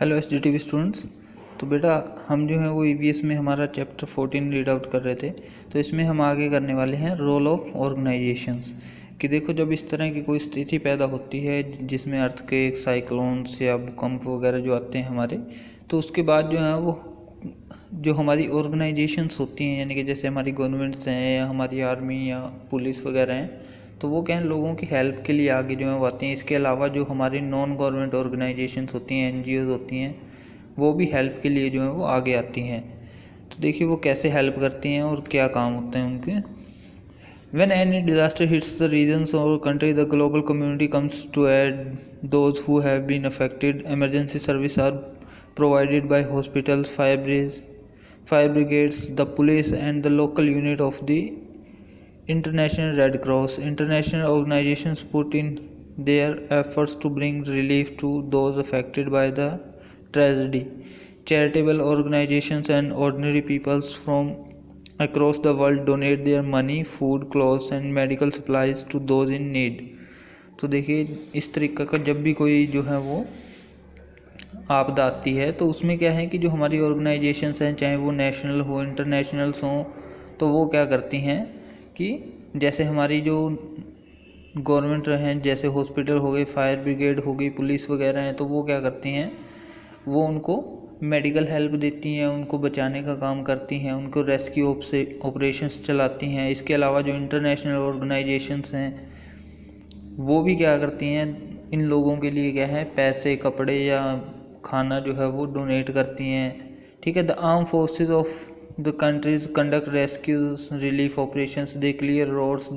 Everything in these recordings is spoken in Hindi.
Hello एसजीटीवी students. तो बेटा हम जो है वो ईवीएस में हमारा चैप्टर 14 रीड आउट कर रहे थे। तो इसमें हम आगे करने वाले हैं रोल ऑफ ऑर्गेनाइजेशंस। कि देखो, जब इस तरह की कोई स्थिति पैदा होती है जिसमें अर्थक्वेक, साइक्लोन्स या भूकंप वगैरह जो आते हैं हमारे, तो उसके बाद जो है वो जो हमारी ऑर्गेनाइजेशंस होती हैं, यानी कि जैसे हमारी गवर्नमेंट्स हैं या हमारी आर्मी या पुलिस वगैरह हैं, तो वो क्या है, लोगों की हेल्प के लिए आगे जो है वो आती हैं। इसके अलावा जो हमारी नॉन गवर्नमेंट ऑर्गेनाइजेशंस होती हैं, एनजीओज होती हैं, वो भी हेल्प के लिए जो है वो आगे आती हैं। तो देखिए वो कैसे हेल्प करती हैं और क्या काम होते हैं उनके। When any disaster hits the regions or country, the global community comes to aid those who have been affected. Emergency services are provided by hospitals, fire brigades, the police, and the local unit of the International Red Cross. International organizations put in their efforts to bring relief to those affected by the tragedy. Charitable organizations and ordinary peoples from across the world donate their money, food, clothes and medical supplies to those in need. तो देखिए इस तरीके का जब भी कोई जो है वो आपदा आती है तो उसमें क्या है कि जो हमारी ऑर्गेनाइजेशंस हैं, चाहे वो नेशनल हो, इंटरनेशनल्स हों, तो वो क्या करती हैं कि जैसे हमारी जो गवर्नमेंट हैं, जैसे हॉस्पिटल हो गए, फायर ब्रिगेड हो गई, पुलिस वगैरह हैं, तो वो क्या करती हैं, वो उनको मेडिकल हेल्प देती हैं, उनको बचाने का काम करती हैं, उनको रेस्क्यू ऑपरेशंस चलाती हैं। इसके अलावा जो इंटरनेशनल ऑर्गेनाइजेशंस हैं वो भी क्या करती हैं, इन लोगों के लिए क्या है, पैसे, कपड़े या खाना जो है वो डोनेट करती हैं। ठीक है। The arm forces of the countries conduct rescues, relief operations, they clear roads,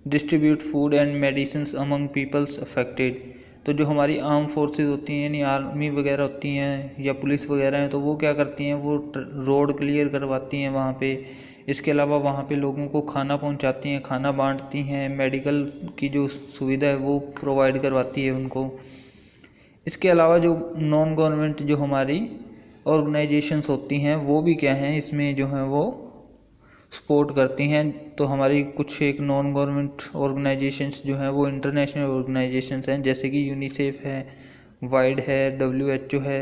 distribute food and medicine among peoples affected. तो जो हमारी आर्म फोर्सेस होती हैं, यानी आर्मी वगैरह होती हैं या पुलिस वगैरह हैं, तो वो क्या करती हैं, वो रोड क्लियर करवाती हैं वहाँ पे। इसके अलावा वहाँ पे लोगों को खाना पहुँचाती हैं, खाना बांटती हैं, मेडिकल की जो सुविधा है वो प्रोवाइड करवाती है उनको। इसके अलावा जो नॉन गवर्नमेंट जो हमारी ऑर्गेनाइजेशंस होती हैं वो भी क्या हैं, इसमें जो हैं वो सपोर्ट करती हैं। तो हमारी कुछ एक नॉन गवर्नमेंट ऑर्गेनाइजेशंस जो हैं वो इंटरनेशनल ऑर्गेनाइजेशंस हैं, जैसे कि यूनिसेफ है, वाइड है, WHO है,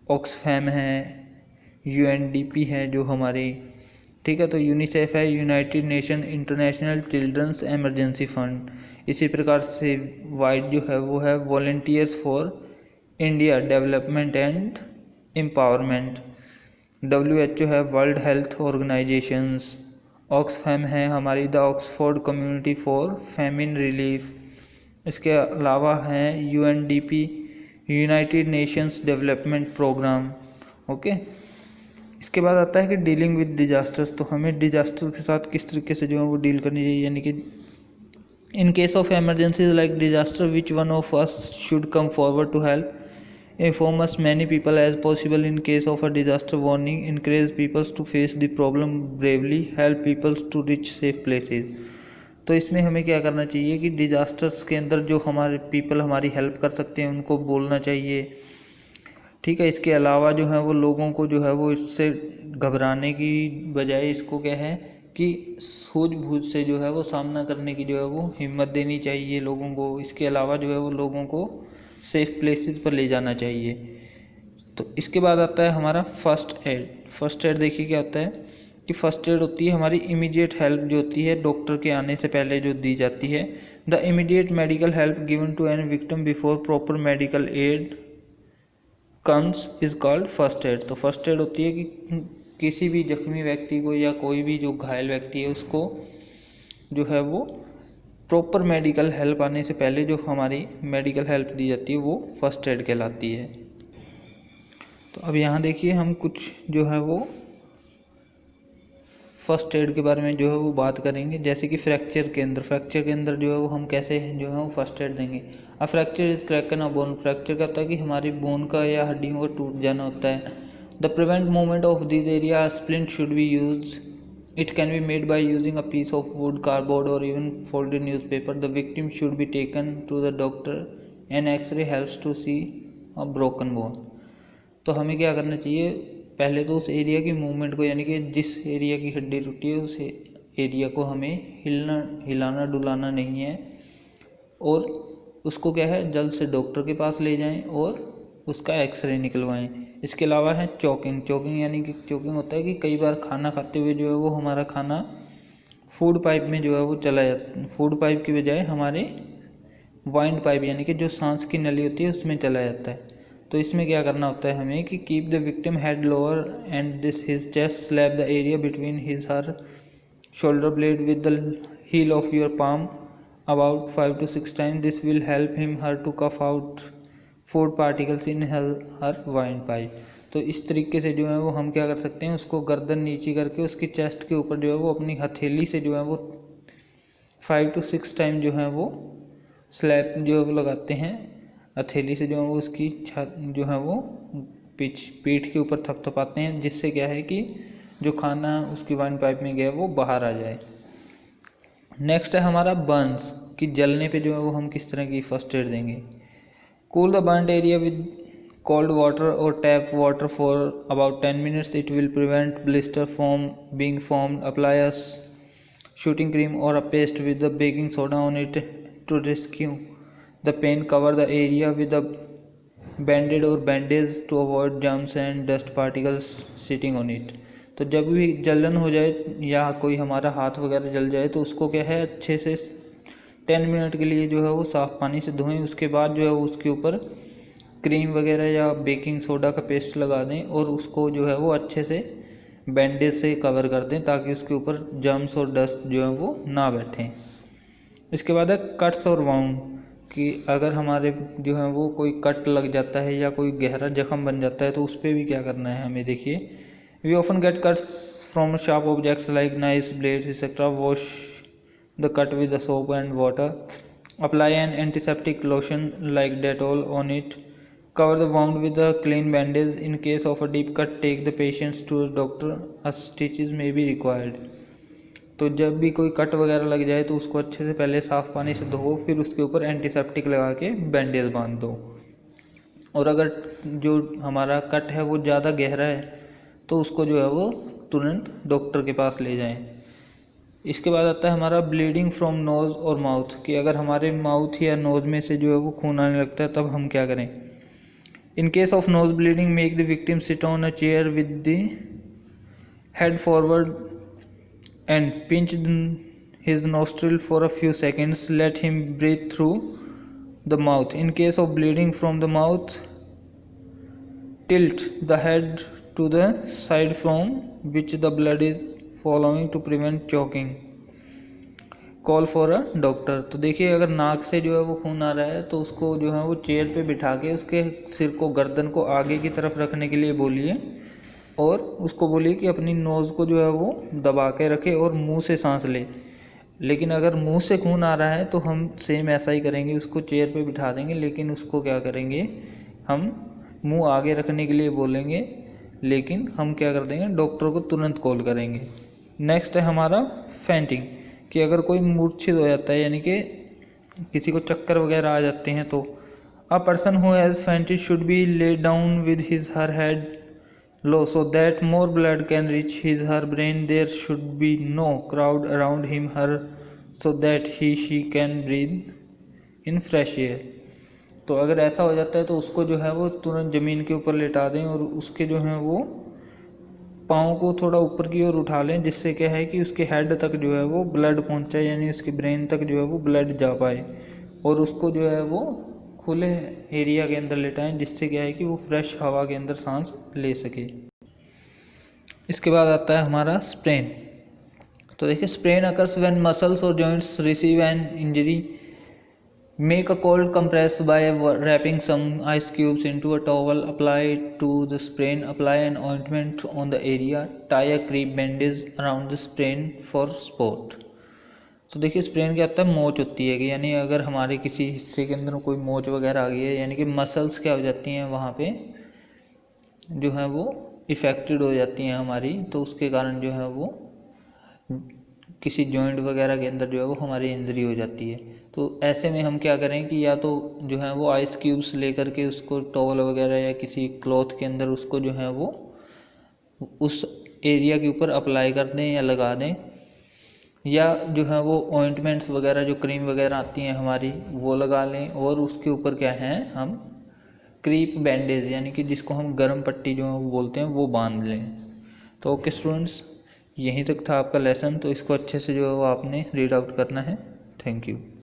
ऑक्सफैम है, UNDP है जो हमारी। ठीक है। तो यूनिसेफ है, United Nation International children's emergency fund. इसी प्रकार से वाइड जो है वो है volunteers for India development and empowerment. WHO है, वर्ल्ड हेल्थ ऑर्गेनाइजेशंस। ऑक्सफैम है हमारी, the Oxford community for famine relief. इसके अलावा हैं UNDP, United Nations development programme. Okay. इसके बाद आता है कि डीलिंग विद डिजास्टर्स। तो हमें डिजास्टर के साथ किस तरीके से जो है वो डील करनी चाहिए, यानी कि in case of emergencies like disaster which one of us should come forward to help, inform as many people as possible in case of a disaster warning, encourage people to face the problem bravely, help people to reach safe places। तो इसमें हमें क्या करना चाहिए कि डिजास्टर्स के अंदर जो हमारे पीपल हमारी हेल्प कर सकते हैं उनको बोलना चाहिए। ठीक है। इसके अलावा जो है वो लोगों को जो है वो इससे घबराने की बजाय इसको क्या है कि सूझबूझ से जो है वो सामना करने की जो है वो हिम्मत देनी चाहिए लोगों को। इसके अलावा जो है वो लोगों को सेफ प्लेसेस पर ले जाना चाहिए। तो इसके बाद आता है हमारा फर्स्ट एड। फर्स्ट एड देखिए क्या होता है कि फर्स्ट एड होती है हमारी इमीडिएट हेल्प जो होती है डॉक्टर के आने से पहले जो दी जाती है। The immediate medical help given to an victim before proper medical aid comes is called first aid. तो फर्स्ट एड होती है कि किसी भी जख्मी व्यक्ति को या कोई भी जो घायल व्यक्ति है उसको जो है वो प्रॉपर मेडिकल हेल्प आने से पहले जो हमारी मेडिकल हेल्प दी जाती है वो फर्स्ट एड कहलाती है। तो अब यहाँ देखिए हम कुछ जो है वो फर्स्ट एड के बारे में जो है वो बात करेंगे, जैसे कि फ्रैक्चर के अंदर जो है वो हम कैसे जो है वो फर्स्ट एड देंगे। अब fracture is crack in a bone. Fracture का होता है कि हमारी बोन का या हड्डियों का टूट जाना होता है। The prevent movement of this area splint should be use. It can be made by using a piece of wood, cardboard or even folded newspaper. The victim should be taken to the doctor. An X-ray helps to see a broken bone. तो हमें क्या करना चाहिए, पहले तो उस एरिया की मूवमेंट को, यानी कि जिस एरिया की हड्डी टूटी है उस एरिया को हमें हिलाना डुलाना नहीं है, और उसको क्या है जल्द से डॉक्टर के पास ले जाएं और उसका एक्सरे निकलवाएं। इसके अलावा है चोकिंग यानी कि चोकिंग होता है कि कई बार खाना खाते हुए जो है वो हमारा खाना फूड पाइप में जो है वो चला जाता, फूड पाइप की बजाय हमारे वाइंड पाइप यानी कि जो सांस की नली होती है उसमें चला जाता है। तो इसमें क्या करना होता है हमें कि keep the victim head lower and this his chest, slap the area between his her shoulder blade with the heel of your palm about 5 to 6 times. This will help her to cough out food particles in her wind pipe. तो इस तरीके से जो है वो हम क्या कर सकते हैं, उसको गर्दन नीचे करके उसकी चेस्ट के ऊपर जो है वो अपनी हथेली से जो है वो 5 to 6 टाइम जो है वो स्लैप जो है वो लगाते हैं हथेली से, जो है वो उसकी छत जो है वो पीठ के ऊपर थपथपाते हैं, जिससे क्या है कि जो खाना उसकी वाइन पाइप में गया वो बाहर आ जाए। नेक्स्ट है हमारा बर्न्स, कि जलने पे जो है वो हम किस तरह की फर्स्ट एड देंगे। Cool the burned area with cold water और tap water for about 10 minutes, it will prevent blister from being formed. Apply a soothing cream और a paste with the baking soda on it to rescue the pain. Cover the area with a band aid और bandage to avoid germs and dust particles sitting on it. तो जब भी जलन हो जाए या कोई हमारा हाथ वगैरह जल जाए तो उसको क्या है अच्छे से 10 मिनट के लिए जो है वो साफ़ पानी से धोएं। उसके बाद जो है वो उसके ऊपर क्रीम वगैरह या बेकिंग सोडा का पेस्ट लगा दें और उसको जो है वो अच्छे से बैंडेज से कवर कर दें ताकि उसके ऊपर जर्म्स और डस्ट जो है वो ना बैठें। इसके बाद है कट्स और वाउंड, कि अगर हमारे जो है वो कोई कट लग जाता है या कोई गहरा जख्म बन जाता है तो उस पर भी क्या करना है हमें। देखिए, we often get cuts from sharp objects like knives, blades, etc. Wash the cut with the soap and water. Apply an antiseptic lotion like Dettol on it. Cover the wound with a clean bandage. In case of a deep cut, take the patient to a doctor. A stitches may be required. तो जब भी कोई कट वगैरह लग जाए तो उसको अच्छे से पहले साफ़ पानी से धो, फिर उसके ऊपर एंटीसेप्टिक लगा के बैंडेज बांध दो। और अगर जो हमारा कट है वो ज़्यादा गहरा है तो उसको जो है वो तुरंत डॉक्टर के पास ले जाएं। इसके बाद आता है हमारा ब्लीडिंग फ्रॉम नोज़ और माउथ, कि अगर हमारे माउथ या नोज़ में से जो है वो खून आने लगता है तब हम क्या करें। In case of nose bleeding, make the victim sit on a chair with the head forward and pinch his nostril for a few seconds. Let him breathe through the mouth. In case of bleeding from the mouth, tilt the head to the side from which the blood is flowing to prevent choking. Call for a doctor। तो देखिए, अगर नाक से जो है वो खून आ रहा है तो उसको जो है वो चेयर पे बिठा के उसके सिर को, गर्दन को आगे की तरफ रखने के लिए बोलिए और उसको बोलिए कि अपनी नोज़ को जो है वो दबा के रखे और मुंह से सांस ले। लेकिन अगर मुंह से खून आ रहा है तो हम सेम ऐसा ही करेंगे, उसको चेयर पे बिठा देंगे, लेकिन उसको क्या करेंगे, हम मुंह आगे रखने के लिए बोलेंगे, लेकिन हम क्या कर देंगे, डॉक्टर को तुरंत कॉल करेंगे। नेक्स्ट है हमारा फेंटिंग, कि अगर कोई मूर्छित हो जाता है यानी कि किसी को चक्कर वगैरह आ जाते हैं तो a person who has fainted should be lay down with his her head low so that more blood can reach his her brain. There should be no crowd around him her so that he she can breathe in fresh air. तो अगर ऐसा हो जाता है तो उसको जो है वो तुरंत ज़मीन के ऊपर लेटा दें और उसके जो है वो पाँव को थोड़ा ऊपर की ओर उठा लें, जिससे क्या है कि उसके हेड तक जो है वो ब्लड पहुंचाए, यानी उसके ब्रेन तक जो है वो ब्लड जा पाए, और उसको जो है वो खुले एरिया के अंदर लेटाएं, जिससे क्या है कि वो फ्रेश हवा के अंदर सांस ले सके। इसके बाद आता है हमारा स्प्रेन। तो देखिए, स्प्रेन अकर्स व्हेन मसल्स और joints receive an injury. Make a cold compress by wrapping some ice cubes into a towel. Apply it to the sprain. Apply an ointment on the area. Tie a crepe bandage around the sprain for spot. तो देखिए, स्प्रेन क्या होता है, मोच होती है कि यानी अगर हमारे किसी हिस्से के अंदर कोई मोच वगैरह आ गई है, यानी कि मसल्स क्या हो जाती हैं वहाँ पे जो है वो इफ़ेक्टेड हो जाती हैं हमारी, तो उसके कारण जो है वो किसी जॉइंट वगैरह के अंदर जो है वो हमारी इंजरी हो जाती है। तो ऐसे में हम क्या करें कि या तो जो है वो आइस क्यूब्स लेकर के उसको टॉवल वगैरह या किसी क्लॉथ के अंदर उसको जो है वो उस एरिया के ऊपर अप्लाई कर दें या लगा दें, या जो है वो ऑइंटमेंट्स वगैरह जो क्रीम वगैरह आती हैं हमारी वो लगा लें, और उसके ऊपर क्या है हम क्रीप बैंडेज यानी कि जिसको हम गर्म पट्टी जो बोलते हैं वो बांध लें। तो ओके स्टूडेंट्स, यहीं तक था आपका लेसन। तो इसको अच्छे से जो है वो आपने रीड आउट करना है। Thank you.